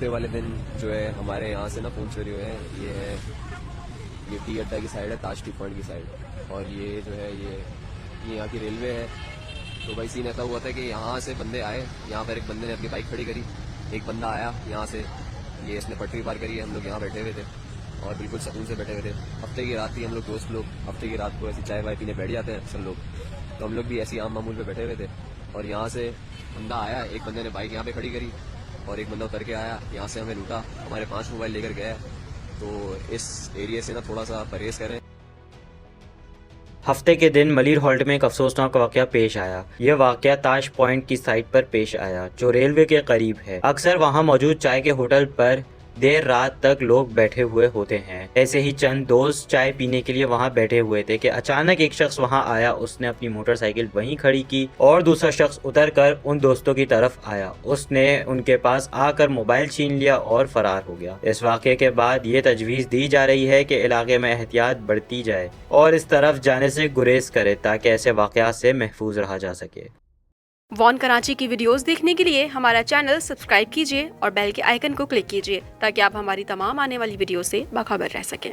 हफ्ते वाले दिन जो है हमारे यहाँ से ना फ़ोन चोरी हुए हैं। ये टी अड्डा की साइड है, ताज टी पॉइंट की साइड, और ये जो है ये यहाँ की रेलवे है। तो भाई सीन ऐसा हुआ था कि यहाँ से बंदे आए, यहाँ पर एक बंदे ने अपनी बाइक खड़ी करी, एक बंदा आया यहाँ से, ये इसने पटरी पार करी है, हम लोग यहाँ बैठे हुए थे और बिल्कुल सुकून से बैठे हुए थे। हफ्ते की रात थी, हम लोग दोस्त लोग हफ्ते की रात को ऐसी चाय वाय पीने बैठ जाते हैं सब लोग, तो हम लोग भी ऐसी आम मामूल पे बैठे हुए थे। और यहाँ से बंदा आया, एक बंदे ने बाइक यहाँ पे खड़ी करी और एक बंदा उतर के आया, यहाँ से हमें लूटा, हमारे 5 मोबाइल लेकर गया। तो इस एरिया से ना थोड़ा सा परहेज करें। हफ्ते के दिन मलिर हॉल्ट में एक अफसोसनाक वाकया पेश आया। यह वाकया ताज पॉइंट की साइट पर पेश आया, जो रेलवे के करीब है। अक्सर वहां मौजूद चाय के होटल पर देर रात तक लोग बैठे हुए होते हैं। ऐसे ही चंद दोस्त चाय पीने के लिए वहां बैठे हुए थे कि अचानक एक शख्स वहां आया। उसने अपनी मोटरसाइकिल वहीं खड़ी की और दूसरा शख्स उतरकर उन दोस्तों की तरफ आया। उसने उनके पास आकर मोबाइल छीन लिया और फरार हो गया। इस वाकये के बाद ये तजवीज़ दी जा रही है कि इलाके में एहतियात बढ़ती जाए और इस तरफ जाने से गुरेज करे ताकि ऐसे वाकयात से महफूज रहा जा सके। वॉन कराची की वीडियोस देखने के लिए हमारा चैनल सब्सक्राइब कीजिए और बेल के आइकन को क्लिक कीजिए ताकि आप हमारी तमाम आने वाली वीडियो से बाखबर रह सकें।